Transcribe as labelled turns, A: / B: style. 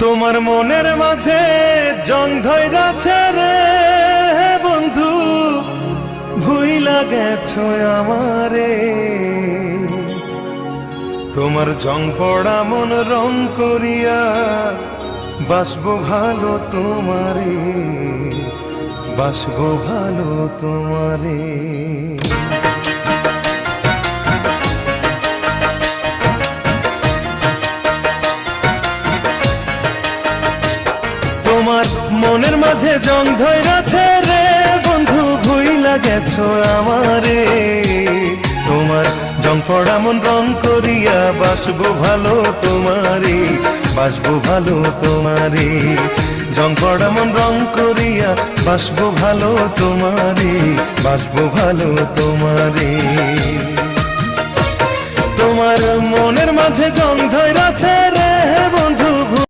A: তোমার মনের মাঝে জং ধইরাছে রে বন্ধু, ভুইলা গেছো আমারে। তোমার জং পড়া মন রং করিয়া বাসবো ভালো তোমারে, বাসবো ভালো তোমারে। তোমার মনের মাঝে জং ধইরাছে রে বন্ধু, ভুইলা গেছো আমারে। তোমার জং পড়া মন রং করিয়া বাসবো ভালো তোমারে, বাসবো ভালো তোমারে। জং পড়া মন রং করিয়া বাসবো ভালো তোমারে, বাসবো ভালো তোমারে। তোমার মনের মাঝে জং